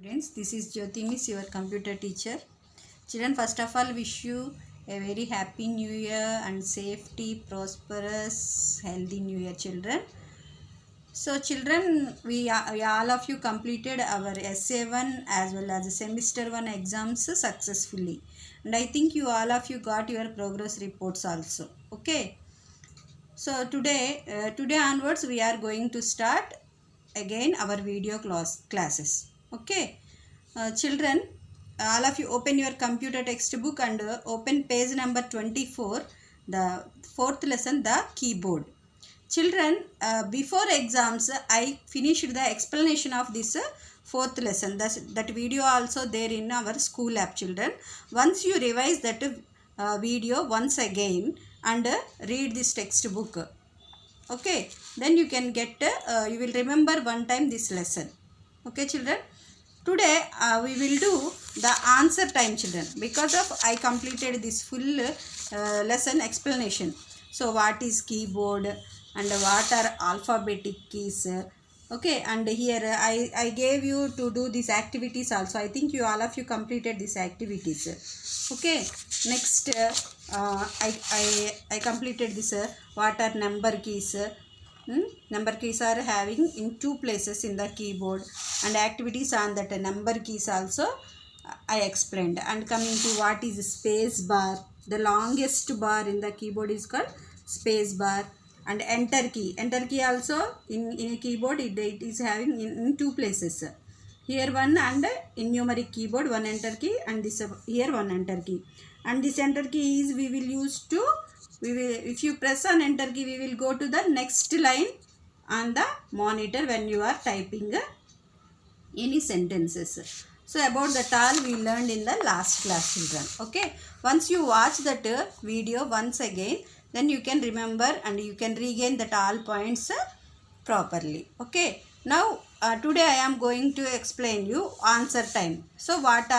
Students, this is Jyoti Miss, your computer teacher. Children, first of all, wish you a very happy new year and safety, prosperous, healthy new year, children. So, children, we all of you completed our SA1 as well as semester 1 exams successfully. And I think you all of you got your progress reports also. Okay. So, today onwards, we are going to start again our video classes. Okay. Children, all of you open your computer textbook and open page number 24, the fourth lesson, the keyboard. Children, before exams, I finished the explanation of this fourth lesson. That video also there in our school lab, children. Once you revise that video once again and read this textbook, okay, then you can get, you will remember one time this lesson. Okay, children. Today we will do the answer time, children, because of I completed this full lesson explanation. So what is keyboard and what are alphabetic keys? Okay, and here I gave you to do these activities also. I think you all of you completed these activities. Okay, next I completed this what are number keys. Number keys are having in two places in the keyboard, and activities on that number keys also I explained. And coming to what is space bar, the longest bar in the keyboard is called space bar. And enter key also in a keyboard it is having in two places. Here one, and in numeric keyboard one enter key, and this here one enter key. And this enter key is we will use to, if you press on enter key, we will go to the next line on the monitor when you are typing any sentences. So about that all we learned in the last class, children. Okay, once you watch that video once again, then you can remember and you can regain that all points properly. Okay, now today I am going to explain you answer time. So what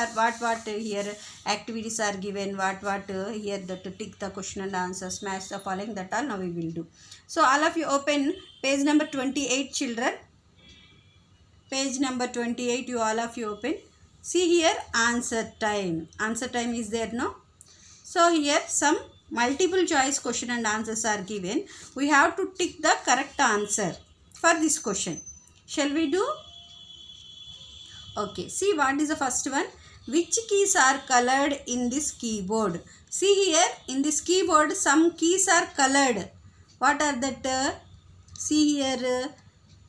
here activities are given, what here that tick the question and answer, smash the following, that all now we will do. So all of you open page number 28, children. Page number 28, you all of you open. See here, answer time. Answer time is there, no? So here some multiple choice question and answers are given. We have to tick the correct answer for this question. Shall we do? Okay, see what is the first one. Which keys are colored in this keyboard? See here, in this keyboard some keys are colored. What are that? See here,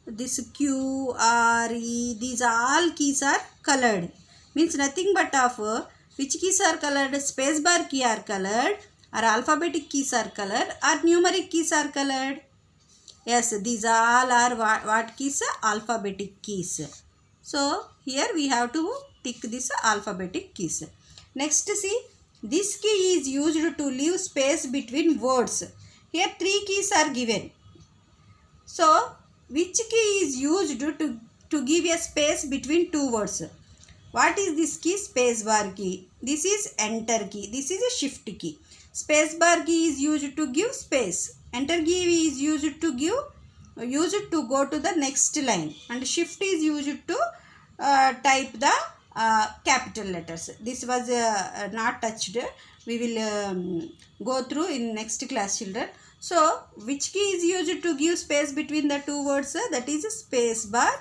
this Q, R, E, these all keys are colored. Means nothing but of which keys are colored? Space bar key are colored, or alphabetic keys are colored, or numeric keys are colored. Yes, these all are what keys? Alphabetic keys. So here we have to tick this alphabetic keys. Next, see, this key is used to leave space between words. Here three keys are given. So which key is used to give a space between two words? What is this key? Space bar key. This is enter key. This is a shift key. Space bar key is used to give space. Enter key is used to go to the next line. And shift is used to type the capital letters. This was not touched. We will go through in next class, children. So, which key is used to give space between the two words? That is a space bar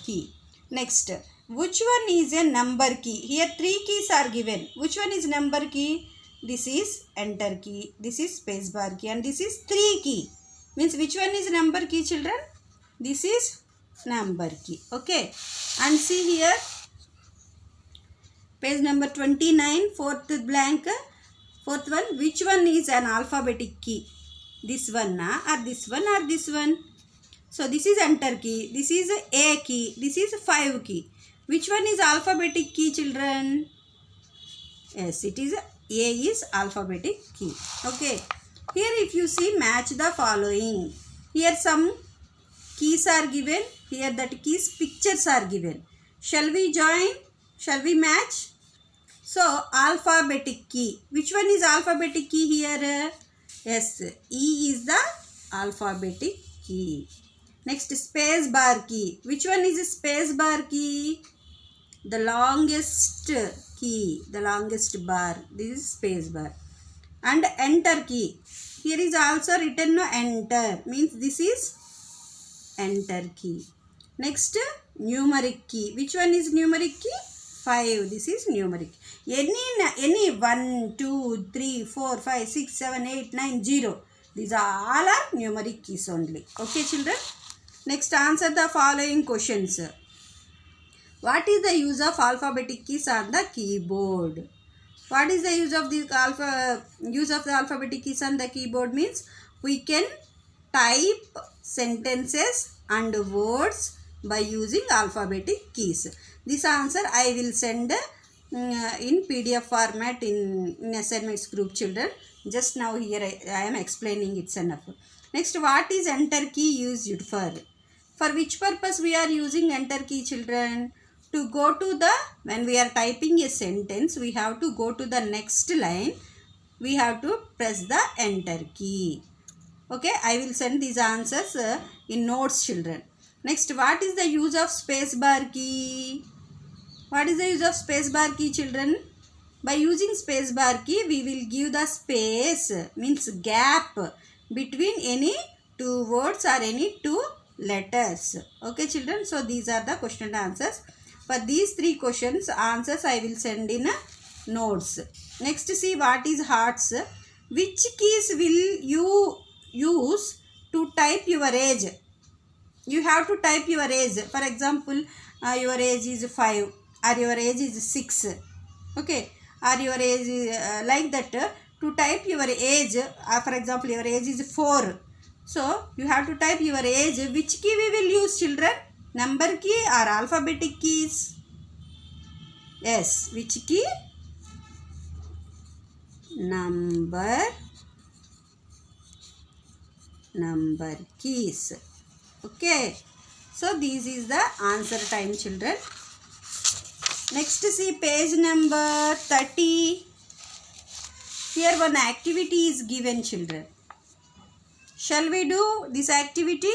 key. Next, which one is a number key? Here three keys are given. Which one is number key? This is enter key, this is space bar key, and this is 3 key. Means which one is number key, children? This is number key. Okay. And see here, page number 29, fourth blank, fourth one. Which one is an alphabetic key? This one or this one or this one? So this is enter key, this is A key, this is 5 key. Which one is alphabetic key, children? Yes, it is A is alphabetic key. Okay. Here if you see, match the following. Here some keys are given. Here that keys pictures are given. Shall we join? Shall we match? So alphabetic key. Which one is alphabetic key here? Yes, E is the alphabetic key. Next, space bar key. Which one is space bar key? the longest key, the longest bar, this is space bar. And enter key, here is also written no enter, means this is enter key. Next, numeric key, which one is numeric key? 5, this is numeric. Any 1, 2, 3, 4, 5, 6, 7, 8, 9, 0. These are all are numeric keys only. Okay, children. Next, answer the following questions. What is the use of alphabetic keys on the keyboard? What is the use of the alphabetic keys on the keyboard? Means we can type sentences and words by using alphabetic keys. This answer I will send in PDF format in assignments group, children. Just now here I am explaining, it's enough. Next, what is enter key used for? For which purpose we are using enter key, children? To go to the, when we are typing a sentence, we have to go to the next line. We have to press the enter key. Okay, I will send these answers in notes, children. Next, what is the use of space bar key? What is the use of space bar key, children? By using space bar key, we will give the space, means gap between any two words or any two letters. Okay, children. So these are the question and answers. For these 3 questions, answers I will send in notes. Next, see what is hearts. Which keys will you use to type your age? You have to type your age. For example, your age is 5 or your age is 6. Okay, or your age is like that. To type your age, for example, your age is 4. So you have to type your age. Which key we will use, children? Number key or alphabetic keys? Yes, which key? Number keys. Okay, so this is the answer time, children. Next, see page number 30. Here one activity is given, children. Shall we do this activity?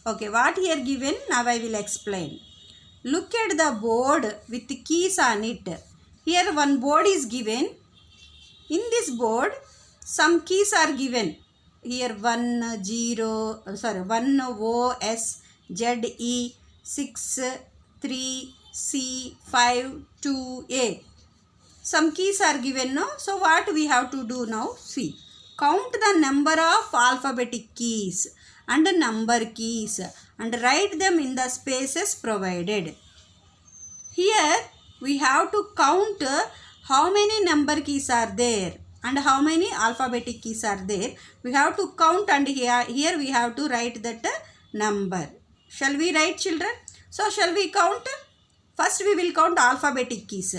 Okay, what here given? Now I will explain. Look at the board with the keys on it. Here one board is given. In this board, some keys are given. Here 1 O S Z E 6 3 C 5 2 A. Some keys are given, no? So what we have to do now? See, count the number of alphabetic keys and number keys and write them in the spaces provided. Here we have to count how many number keys are there and how many alphabetic keys are there. We have to count, and here we have to write that number. Shall we write, children? So shall we count? First we will count alphabetic keys.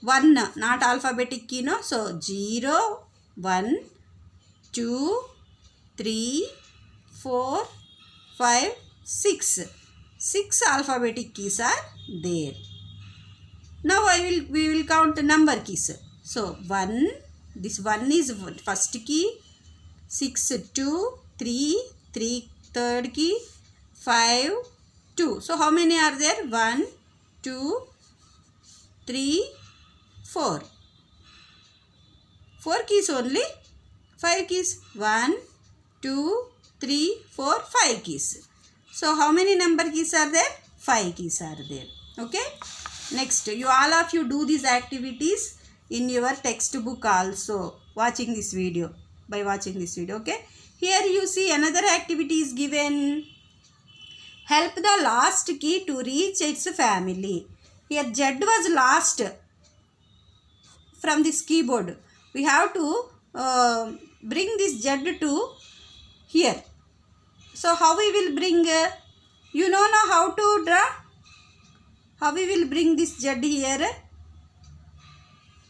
1, not alphabetic key, no? So 0, 1, 2, 3, 4, 5, 6. 6 alphabetic keys are there. Now we will count number keys. So 1, this 1 is first key, 6 2, 3 third key, 5 2. So how many are there? 1, 2, 3, 4. 4 keys only. 5 keys. 1, 2, 3, 4, 5 keys. So how many number keys are there? 5 keys are there. Okay. Next, all of you do these activities in your textbook also, watching this video, by watching this video. Okay. Here you see another activity is given. Help the last key to reach its family. Here Z was lost from this keyboard. We have to bring this Z to here. So how we will bring? You know now how to draw? How we will bring this Z here?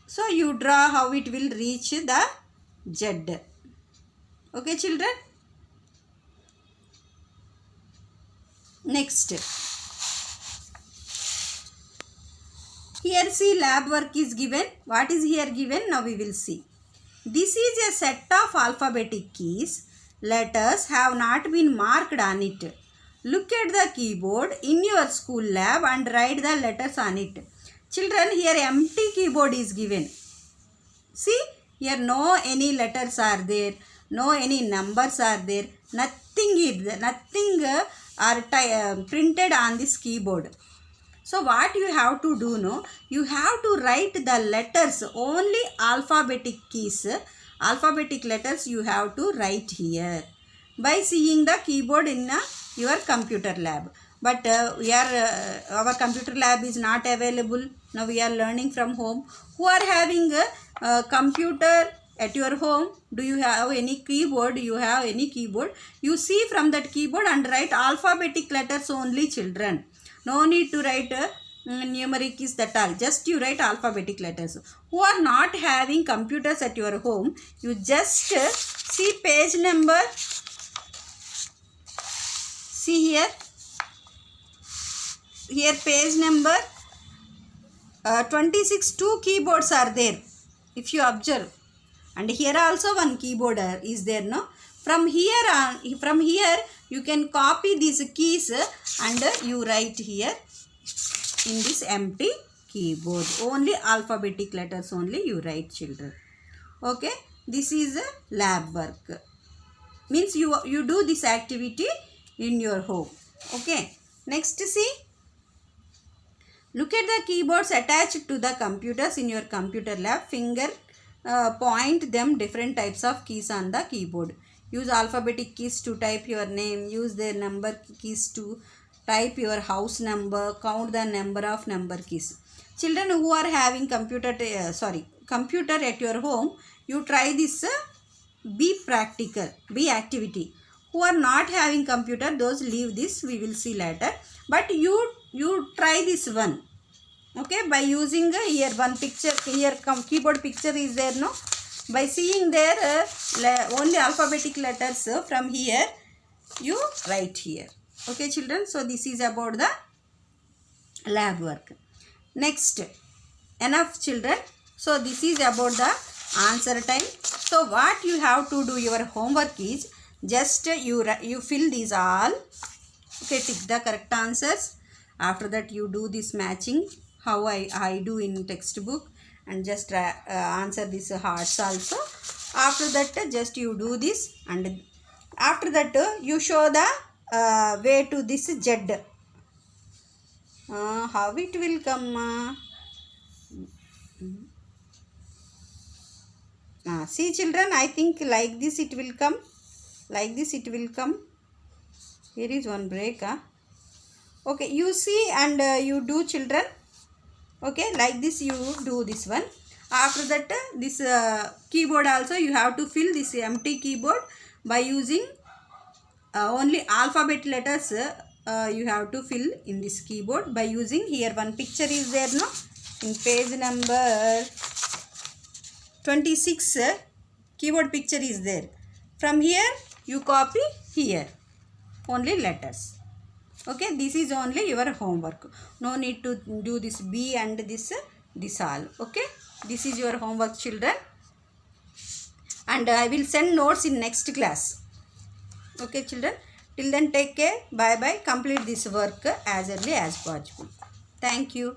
So you draw how it will reach the Z. Okay, children? Next. Here see lab work is given. What is here given? Now we will see. This is a set of alphabetic keys. Letters have not been marked on it. Look at the keyboard in your school lab and write the letters on it. Children, here empty keyboard is given. See, here no any letters are there, no any numbers are there, nothing are printed on this keyboard. So what you have to do, no, you have to write the letters, only alphabetic keys, alphabetic letters you have to write here by seeing the keyboard in your computer lab. But our computer lab is not available. Now we are learning from home. Who are having a computer at your home? Do you have any keyboard? You have any keyboard? You see from that keyboard and write alphabetic letters only, children. No need to write numeric keys, that all. Just you write alphabetic letters. Who are not having computers at your home, you just see page number. See here. Here page number 26, 2 keyboards are there, if you observe. And here also one keyboard is there, no? From here you can copy these keys and you write here in this empty keyboard. Only alphabetic letters only you write, children. Okay, this is a lab work. Means you do this activity in your home. Okay, next see. Look at the keyboards attached to the computers in your computer lab. Finger point them different types of keys on the keyboard. Use alphabetic keys to type your name. Use the number keys to type your house number. Count the number of number keys. Children who are having computer at your home, you try this. Be practical. Be activity. Who are not having computer, those leave this. We will see later. But you try this one. Okay, by using here one picture, here keyboard picture is there, no? By seeing there only alphabetic letters, from here you write here. Okay, children, so this is about the lab work. Next, enough, children. So this is about the answer time. So what you have to do, your homework is just you fill these all. Okay, tick the correct answers. After that you do this matching how I do in textbook, and just answer this hearts also. After that just you do this, and after that you show the way to this Z. How it will come? See, children, I think like this it will come. Like this it will come. Here is one break. Okay, you see and you do, children. Okay, like this you do this one. After that this keyboard also you have to fill this empty keyboard by using only alphabet letters. You have to fill in this keyboard by using, here one picture is there, no? In page number 26 keyboard picture is there. From here you copy here only letters. Okay, this is only your homework. No need to do this B and this all. Okay, this is your homework, children. And I will send notes in next class. Okay, children. Till then, take care. Bye bye. Complete this work as early as possible. Thank you.